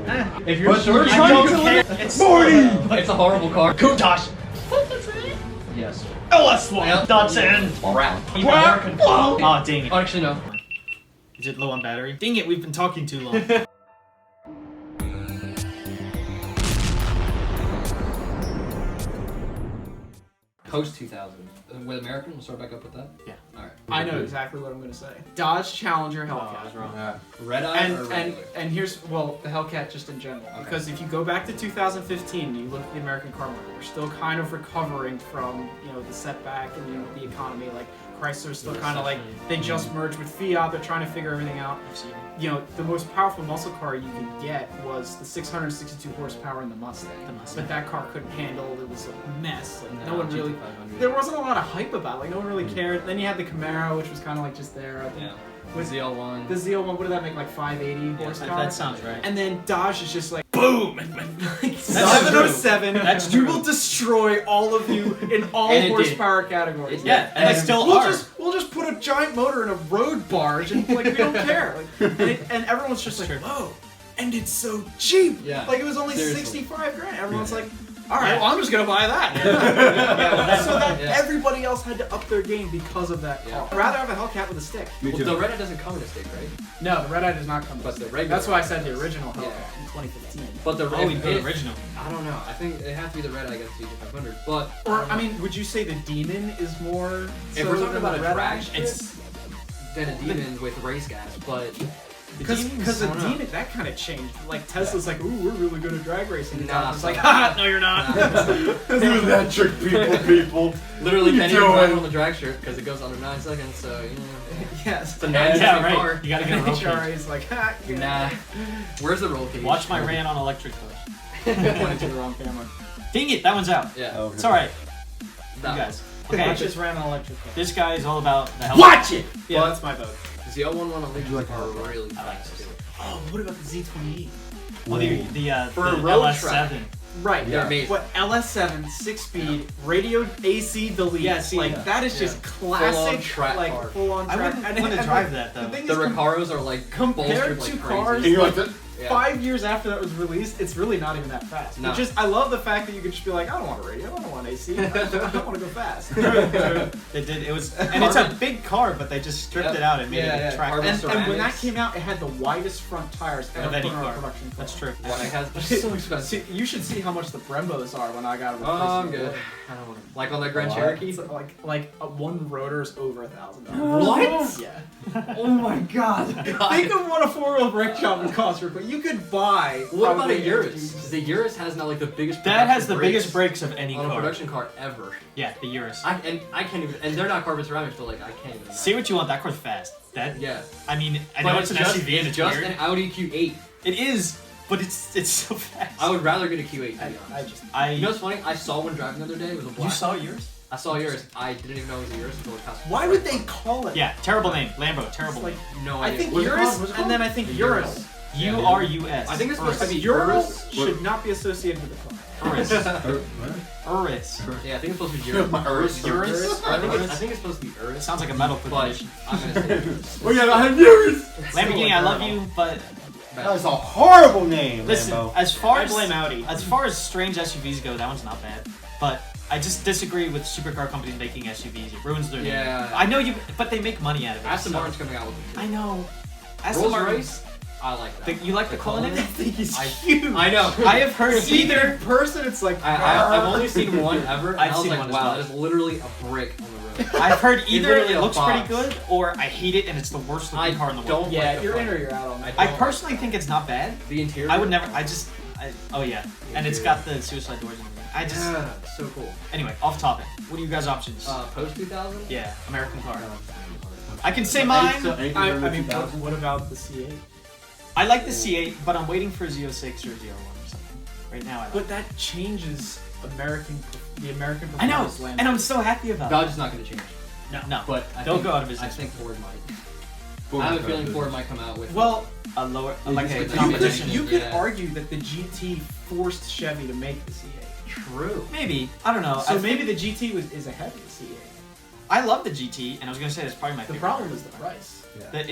If you're sure, It's Morty! It's a horrible car. Countach! Yes. LS1! Datsun! Crap. American. Oh, dang it. Oh, actually, no. Is it low on battery? Dang it, we've been talking too long. Post 2000. With American, we'll start back up with that? Yeah. Alright. I know exactly what I'm going to say. Dodge Challenger Hellcat. I was wrong. Red Eye or regular? And here's, well, the Hellcat just in general. Okay. Because if you go back to 2015, you look at the American car market, we're still kind of recovering from, you know, the setback and, you know, the economy. Like, Chrysler's still kind of like, they just merged with Fiat, they're trying to figure everything out. You know, the most powerful muscle car you could get was the 662 horsepower in the Mustang. But that car couldn't handle, it was a mess. Like, no one really, there wasn't a lot of hype about it, like no one really cared. Then you had the Camaro, which was kind of like just there. I think. Yeah. With ZL1. The ZL1, what did that make, like 580 horsepower? That sounds right. And then Dodge is just like, boom! Like, That's 707, That's we true. will destroy all of you in all And it horsepower categories. Yeah, and they still we'll are. We'll just put a giant motor in a road barge and like we don't care. Like, and everyone's just like, whoa! And it's so cheap. Yeah. Like it was only Seriously. 65 grand. Everyone's like, all right, well I'm just gonna buy that. So that everybody else had to up their game because of that car. I'd rather have a Hellcat with a stick. Well, the Red Eye doesn't come with a stick, right? No, the Red Eye does not come with But a the stick. regular. That's why I said the original Hellcat in 2015. But the Oh, we put original. I don't know. I think it has to be the Red Eye against the GT500. But Or I mean, would you say the Demon is more? if so we're talking than about the a Red drag Eye? strip, It's then a Demon with race gas. But Because the I don't know. Demon, that kind of changed. Like Tesla's like, ooh, we're really good at drag racing. And Nah, Tesla's like, son. ha, no, you're not. Electric people. literally What can't you even drive doing? on the drag strip because it goes under 9 seconds. So you know, Yes. it's a Yeah, 9 second right. car. You gotta get a roll cage. HRA's like, ha, you're Nah. Where's the roll cage? Watch my ran on electric cars. Pointed to the wrong camera. Dang it, that one's out. Yeah. It's alright, That you guys. I Okay, just ran an electric car. this guy is all about the hell. Watch it! Yeah, But- that's my vote. ZL1 on electric like are that? really I like fast this. too. Oh, what about the Z28? Well, For the a road LS7. Right. They're amazing. But LS7, 6-speed, radio AC delete. Yeah, see, like yeah. that is just classic. Full-on track like car. full-on I track. wouldn't want to drive that though. The thing The is, Recaros are like compared bolstered to like cars, crazy. And you're like that? Yeah. 5 years after that was released, it's really not even that fast. No. It just, I love the fact that you could just be like, I don't want a radio, I don't want AC, I want to go fast. They did. It was, and it's a big car, but they just stripped Yep. it out and made Yeah, it yeah. a track. Carbon And when that ceramics. came out, it had the widest front tires ever Of any put on a car. production car. That's true. One it has so expensive. See, you should see how much the Brembos are when I got a Oh, replacement. I'm good. I don't want like on the Grand Cherokee. It's like one rotor's over $1,000. What? Yeah. Oh my god. Think of what a 4-wheel brake job would cost real quick. You could buy. What about a probably Urus? Because the Urus has now like the biggest. That has the production biggest brakes of any on a car. production car ever. Yeah, the Urus. I can't even, and they're not carbon ceramics, but like I can't even. Say what you want, that car's fast. That Yeah. I mean, I But know it's an SUV and it's just weird. an Audi Q8. It is, but it's so fast. I would rather get a Q8 to be honest. You know what's funny? I saw one driving the other day. It was a black. You saw yours? I saw yours. I didn't even know it was a Urus until it passed. Why would they call it? Yeah, terrible name, Lambo. Terrible Like, name. No I idea. think What's it Urus, called? What's it and called? then I think Urus. URUS. I think it's supposed to be Urus Urus. should not be associated with the car. Urus. What? Urus. Yeah, I think it's supposed to be Urus. My Urus. Urus? I think it's supposed to be It Urus. sounds like a metal But condition. I'm gonna say Urus. Oh yeah, I have yours! Lamborghini, I love you, but That is a horrible name, listen, Lambo. as far I as blame Audi. as far as strange SUVs go, that one's not bad. But I just disagree with supercar companies making SUVs. It ruins their name. Yeah. I know you, but they make money out of it. Aston so- Martin's coming out with it. I know. Aston Rolls Martin. Royce. I like that. You like the Cullinan? I think he's I- huge. I know. I have heard See, either. in person, it's like. I've only seen one ever. And I've I was seen like, one as wow, well. that is literally a brick on the road. I've heard either literally it a looks box. pretty good, or I hate it and it's the worst looking car in the world. don't Yeah, like the you're in front. or you're out on that. I personally think it's not bad. The interior. I would never. Oh yeah, and it's got the suicide doors and everything. I just. Yeah, so cool. Anyway, off topic. What are you guys' options? Post 2000. Yeah, American car. I can say mine. I mean, what about the C8? I like the C8, but I'm waiting for Z06 or Z01 or something. Right now, I like. But that changes the American I know, performance land. and I'm so happy about Dodge is not going to change. No, But I they'll think, go out of I business. think Ford might. I have a feeling Ford might come out with. Well, a lower, Yeah, like just a with the competition. you could Yeah. argue that the GT forced Chevy to make the C8. true. Maybe, I don't know. So I maybe think- the GT is ahead of the C8. I love the GT, and I was gonna say that's probably my The favorite. problem is the price. But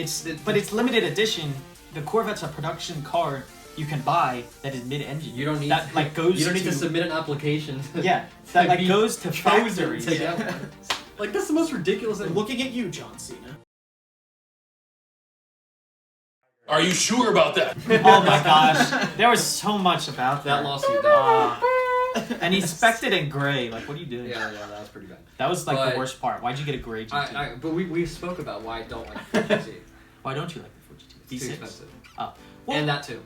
it's limited edition. The Corvette's a production car. you can buy that is mid-engine. You don't need that like goes. You don't need to to submit an application. Yeah, that like be goes to chosen factory. to get one. Like that's the most ridiculous thing. Looking at you, John Cena. Are you sure about that? Oh my gosh, there was so much about That that. lawsuit, though. And he spec'd it in gray. Like, what are you doing? Yeah, that was pretty bad. That was like But- the worst part. Why'd you get a gray GT? But we spoke about why I don't like the GT. Why don't you like the Ford GT? It's too V6. expensive. Oh, well, And that too.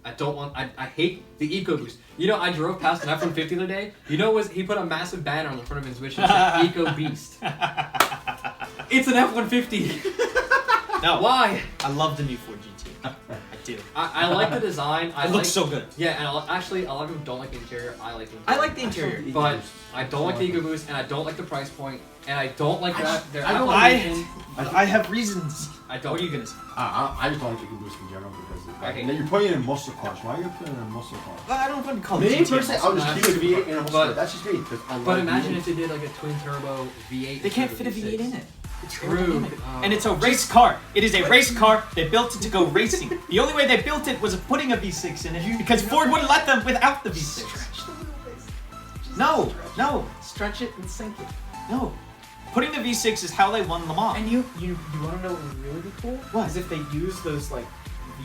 I don't want. I hate the EcoBoost. You know, I drove past an F-150 the other day. You know, he put a massive banner on the front of his windshield that said EcoBeast. It's an F-150. no. Why? I love the new Ford GT. I do. I like the design. It looks so good. Yeah, and actually, a lot of people don't like the interior. I like the interior. I like the interior. But I don't like the EcoBoost, and I don't like the price point, and I don't like their I application. have reasons. I don't. What are you gonna say? I just don't like EcoBoost in general because I hate then you're putting it in muscle cars. Why are you putting it in a muscle car? Well, I don't want to call it Me GT. personally, I would just keep a V8 in a muscle But- car. That's just me. 'Cause I But love imagine V8. if they did like a twin turbo V8. They can't instead fit a of V8 in it. True. And it's a race car. It is a race car. They built it to go racing. The only way they built it was putting a V6 in it because Ford wouldn't let them without the V6. No, no, Stretch it and sink it. no. Putting the V6 is how they won Le Mans. And you want to know what would really be cool? What? Is if they use those like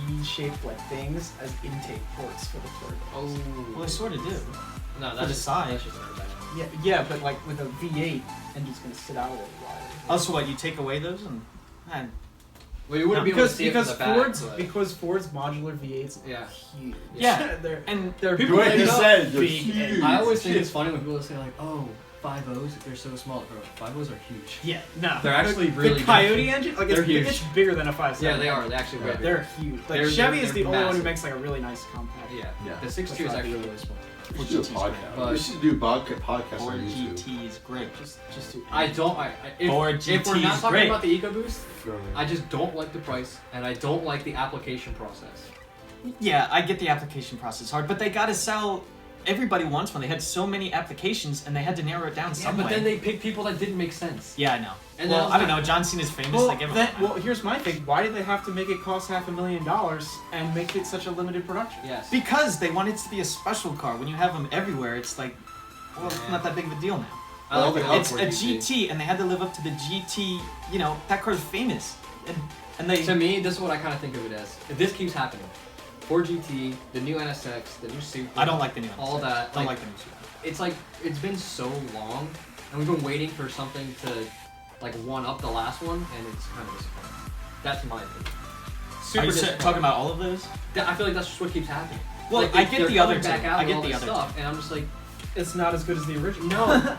V-shaped like things as intake ports for the turbo. Oh. Well, they sort of do. No, For that's the just side. That's just not bad. Yeah, but like with a V8, engine's gonna sit out a little while. Also, what, you take away those and Well, you wouldn't No, be able to see it from because the back. Ford's Ford's modular V8s are Yeah. huge. Yeah. they're and they're People like big, you said, they're big huge. engines. I always think it's funny when people say like, "Oh, 5.0s, they're so small." Bro, 5.0s are huge. Yeah, no. They're actually the really Coyote big. engine, like They're huge. it's bigger than a 5.7. Yeah, they are. They actually Yeah, are. they're huge. Like They're- Chevy is they're the only one who massive. makes like a really nice compact. Yeah. Yeah. The 6.2 is actually really small. We should do a GT's podcast. great. We should do a podcast Ford on YouTube. GT is great. Just do. I don't. If Ford we're not GT is talking great. about the EcoBoost, Really. I just don't like the price, and I don't like the application process. Yeah, I get the application process hard, but they gotta sell. Everybody wants one. They had so many applications, and they had to narrow it down Yeah, some but way. then they pick people that didn't make sense. Yeah, I know. And well, then I don't know. John Cena's famous. Well, they give him. well, here's my thing. Why did they have to make it cost $500,000 and make it such a limited production? Yes. Because they want it to be a special car. When you have them everywhere, it's like, well, it's Yeah. not that big of a deal now. I like the color It's for a GT, and they had to live up to the GT. You know, that car's famous, and they. To me, this is what I kind of think of it as. If this keeps happening, Ford GT, the new NSX, the new Super. I don't like the new. all NSX. that. Don't like the new Super. It's like it's been so long, and we've been waiting for something to like one up the last one, and it's kind of disappointing. That's my opinion. Are Super you disappointing. talking about all of those? I feel like that's just what keeps happening. Well, Like, I get they're the other coming back two. out I with get all the this other stuff, and I'm just like, It's not as good as the original. no.